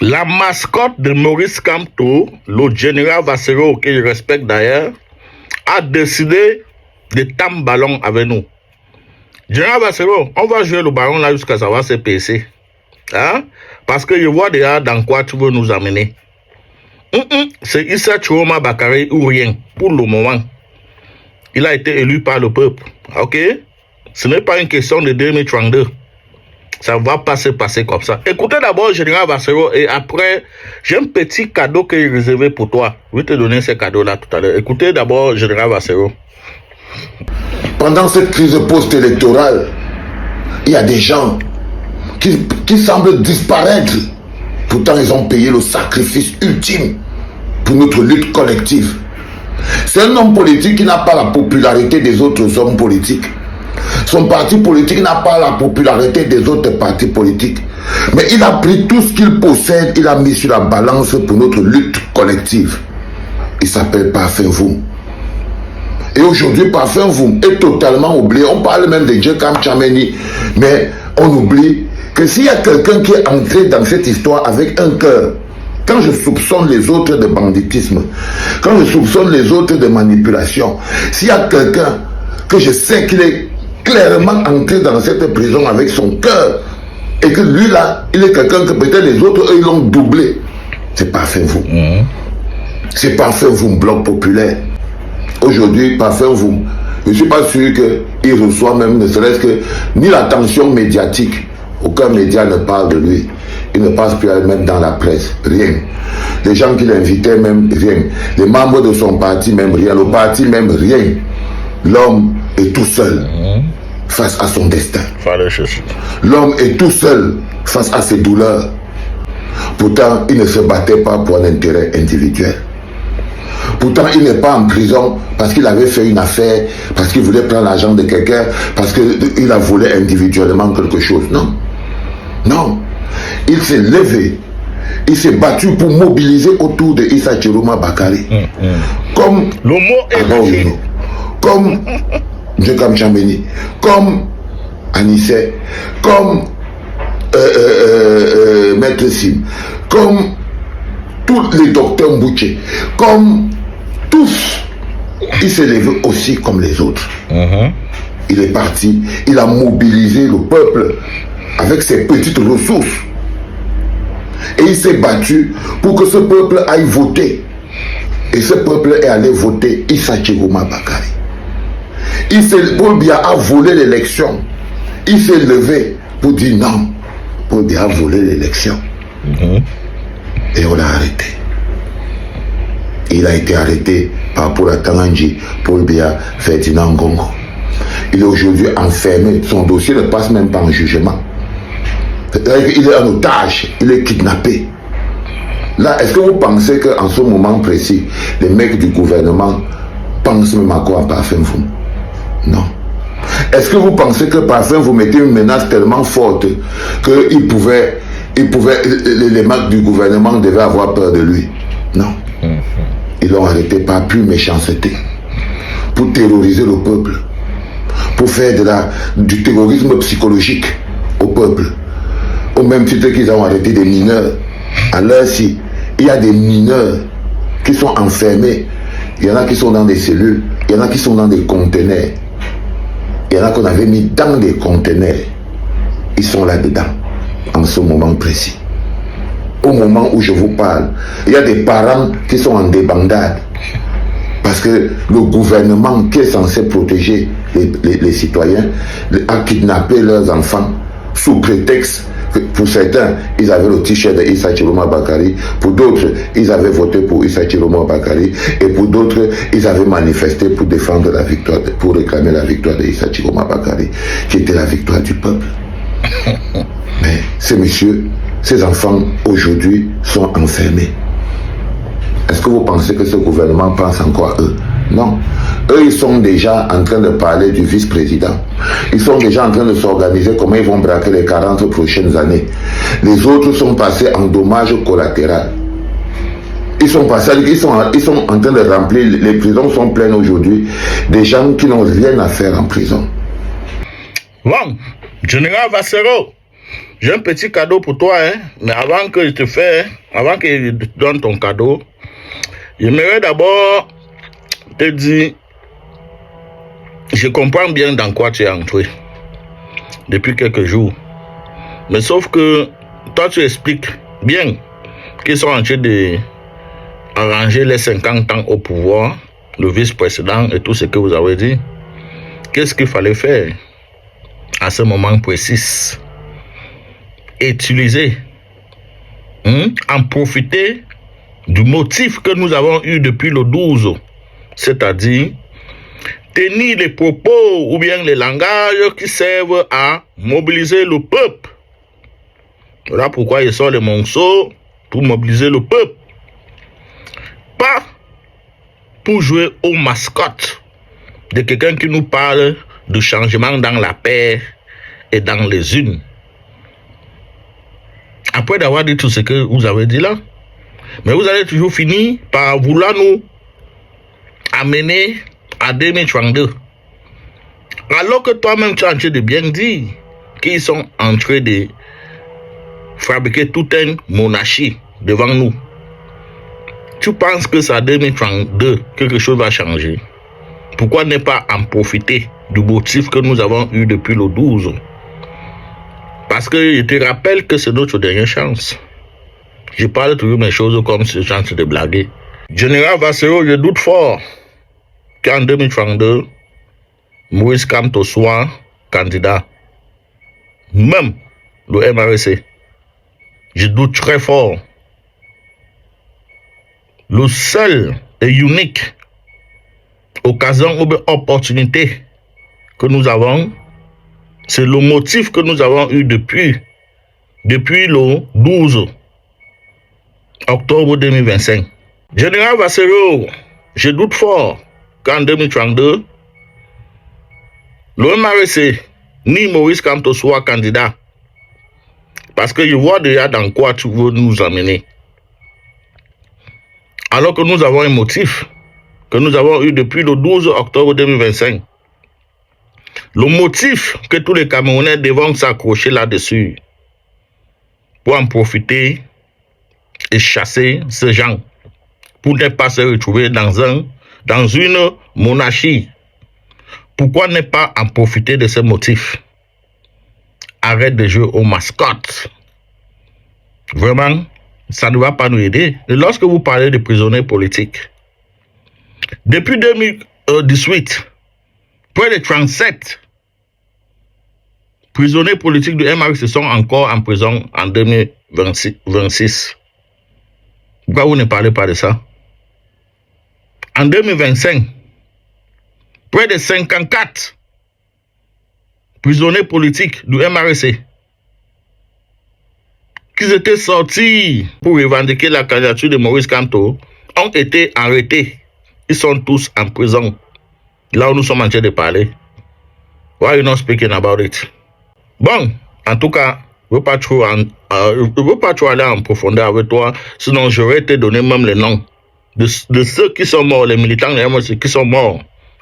La mascotte de Maurice Kamto, le général Vassero, que je respecte d'ailleurs, a décidé de tendre ballon avec nous. Général Vassero, on va jouer le ballon là jusqu'à ça va se passer. Hein? Parce que je vois déjà dans quoi tu veux nous amener. C'est Issa Chiroma Bakary ou rien, pour le moment. Il a été élu par le peuple. Ok? Ce n'est pas une question de 2032. Ça va pas se passer comme ça. Écoutez d'abord Général Vassero et après, j'ai un petit cadeau que j'ai réservé pour toi. Je vais te donner ce cadeau-là tout à l'heure. Écoutez d'abord Général Vassero. Pendant cette crise post-électorale, il y a des gens qui semblent disparaître. Pourtant, ils ont payé le sacrifice ultime pour notre lutte collective. C'est un homme politique qui n'a pas la popularité des autres hommes politiques. Son parti politique n'a pas la popularité des autres partis politiques. Mais il a pris tout ce qu'il possède, il a mis sur la balance pour notre lutte collective. Il s'appelle Parfum Voum. Et aujourd'hui, Parfum Voum est totalement oublié. On parle même de Djekam Tchameni, mais on oublie que s'il y a quelqu'un qui est entré dans cette histoire avec un cœur, quand je soupçonne les autres de banditisme, quand je soupçonne les autres de manipulation, s'il y a quelqu'un que je sais qu'il est clairement entré dans cette prison avec son cœur, et que lui là, il est quelqu'un que peut-être les autres, eux, ils l'ont doublé, c'est Parfum Voum. C'est Parfum Voum, Bloc populaire. Aujourd'hui, Parfum Voum, je ne suis pas sûr qu'il reçoit même, ne serait-ce que, ni l'attention médiatique. Aucun média ne parle de lui. Il ne passe plus à le mettre dans la presse. Rien. Les gens qui l'invitaient, même rien. Les membres de son parti, même rien. Le parti, même rien. L'homme est tout seul face à son destin. L'homme est tout seul face à ses douleurs. Pourtant, il ne se battait pas pour un intérêt individuel. Pourtant, il n'est pas en prison parce qu'il avait fait une affaire, parce qu'il voulait prendre l'argent de quelqu'un, parce qu'il a volé individuellement quelque chose. Non. Non. Il s'est levé. Il s'est battu pour mobiliser autour de Issa Chiroma Bakary. Comme le mot est comme Djekam Tchameni, comme Anissé, comme Maître Sim, comme tous les docteurs Mbouché, comme tous, il s'est levé aussi comme les autres. Il est parti, il a mobilisé le peuple avec ses petites ressources. Et il s'est battu pour que ce peuple aille voter. Et ce peuple est allé voter Issa Chiroma Bakary. Paul Biya a volé l'élection. Il s'est levé pour dire non. Paul Biya a volé l'élection. Et on l'a arrêté. Il a été arrêté par Paul Tanganji, Paul Biya, Ferdinand Ngongo. Il est aujourd'hui enfermé. Son dossier ne passe même pas en jugement. Il est en otage, il est kidnappé. Là, est-ce que vous pensez qu'en ce moment précis, les mecs du gouvernement pensent même à quoi à Parfum Voum? Non. Est-ce que vous pensez que Parfum Voum était une menace tellement forte que les mecs du gouvernement devaient avoir peur de lui? Non. Ils l'ont arrêté par pure méchanceté, pour terroriser le peuple, pour faire du terrorisme psychologique au peuple. Au même titre qu'ils ont arrêté des mineurs. Alors si il y a des mineurs qui sont enfermés, il y en a qui sont dans des cellules, il y en a qui sont dans des conteneurs, il y en a qu'on avait mis dans des conteneurs, ils sont là-dedans, en ce moment précis. Au moment où je vous parle, il y a des parents qui sont en débandade, parce que le gouvernement qui est censé protéger les citoyens a kidnappé leurs enfants sous prétexte. Pour certains, ils avaient le t-shirt de Issa Chiroma Bakary. Pour d'autres, ils avaient voté pour Issa Chiroma Bakary. Et pour d'autres, ils avaient manifesté pour défendre la victoire, pour réclamer la victoire de Issa Chiroma Bakary, qui était la victoire du peuple. Mais ces messieurs, ces enfants, aujourd'hui, sont enfermés. Est-ce que vous pensez que ce gouvernement pense encore à eux? Non. Eux, ils sont déjà en train de parler du vice-président. Ils sont déjà en train de s'organiser comment ils vont braquer les 40 prochaines années. Les autres sont passés en dommages collatéraux. Ils sont en train de remplir, les prisons sont pleines aujourd'hui, des gens qui n'ont rien à faire en prison. Bon, Général Vassero, J'ai un petit cadeau pour toi, hein. Mais avant que je te donne ton cadeau, j'aimerais d'abord te dire, je comprends bien dans quoi tu es entré depuis quelques jours. Mais sauf que toi, tu expliques bien qu'ils sont en train de arranger les 50 ans au pouvoir, le vice-président et tout ce que vous avez dit. Qu'est-ce qu'il fallait faire à ce moment précis? Utiliser, en profiter du motif que nous avons eu depuis le 12, c'est-à-dire tenir les propos ou bien les langages qui servent à mobiliser le peuple. Voilà pourquoi il sort les monceaux pour mobiliser le peuple. Pas pour jouer aux mascottes de quelqu'un qui nous parle de changement dans la paix et dans les unes. Après d'avoir dit tout ce que vous avez dit là, mais vous allez toujours finir par vouloir nous amener à 2032. Alors que toi-même tu es en train de bien dire qu'ils sont en train de fabriquer toute une monarchie devant nous. Tu penses que c'est à 2032 quelque chose va changer? Pourquoi ne pas en profiter du motif que nous avons eu depuis le 12? Parce que je te rappelle que c'est notre dernière chance. Je parle toujours mes choses comme si j'en de blaguer. Général Vassero, je doute fort qu'en 2032, Maurice Kamto soit candidat. Même le MRC. Je doute très fort. Le seul et unique occasion ou opportunité que nous avons, c'est le motif que nous avons eu depuis le 12 octobre 2025. Général Vassero, je doute fort qu'en 2032, le MRC ni Maurice Kamto soit candidat. Parce que je vois déjà dans quoi tu veux nous amener. Alors que nous avons un motif que nous avons eu depuis le 12 octobre 2025. Le motif que tous les Camerounais devront s'accrocher là-dessus pour en profiter et chasser ces gens pour ne pas se retrouver dans une monarchie. Pourquoi ne pas en profiter de ces motifs? Arrête de jouer aux mascottes. Vraiment, ça ne va pas nous aider. Et lorsque vous parlez de prisonniers politiques, depuis 2018, près de 37 prisonniers politiques de MRC sont encore en prison en 2026. Pourquoi vous ne parlez pas de ça? En 2025, près de 54 prisonniers politiques du MRC qui étaient sortis pour revendiquer la candidature de Maurice Kamto ont été arrêtés. Ils sont tous en prison. Là où nous sommes en train de parler. Why are you not speaking about it? Bon, en tout cas, je ne veux pas trop aller en profondeur avec toi, sinon j'aurais te donné même les noms de ceux qui sont morts, les militants de MRC qui sont morts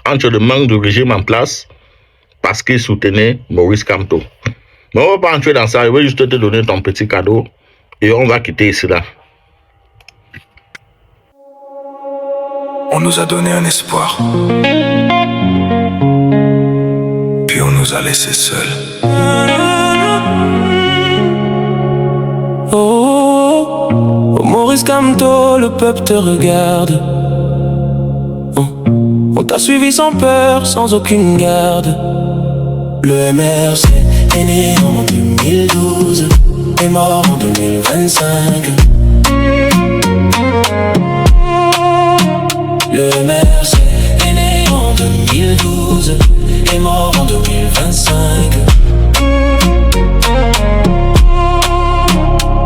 entre le manque de régime en place parce qu'ils soutenaient Maurice Kamto. Mais on ne va pas entrer dans ça, je vais juste te donner ton petit cadeau et on va quitter ici là. On nous a donné un espoir, puis on nous a laissés seuls. Oh, Maurice Kamto, le peuple te regarde. On t'a suivi sans peur, sans aucune garde. Le MRC est né en 2012, est mort en 2025. Le MRC est né en 2012, est mort en 2025.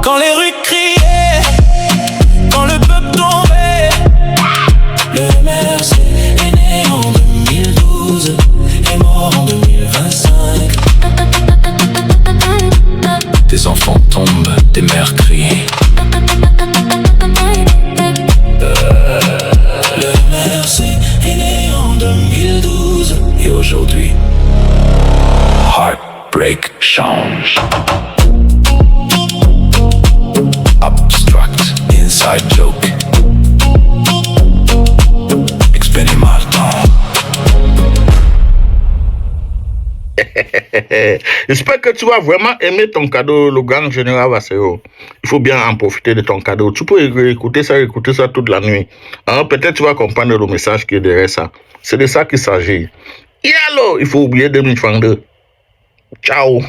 Quand les rues criaient, quand le peuple tombait, le MRC est né en 2012, est mort en 2025. Des enfants tombent, des mères crient. inside joke. Expérimental. J'espère que tu vas vraiment aimer ton cadeau, le grand général Bassero. Il faut bien en profiter de ton cadeau. Tu peux écouter ça toute la nuit. Alors, peut-être tu vas comprendre le message qui est derrière ça. C'est de ça qu'il s'agit. Yallo, il faut oublier 2022. Ciao.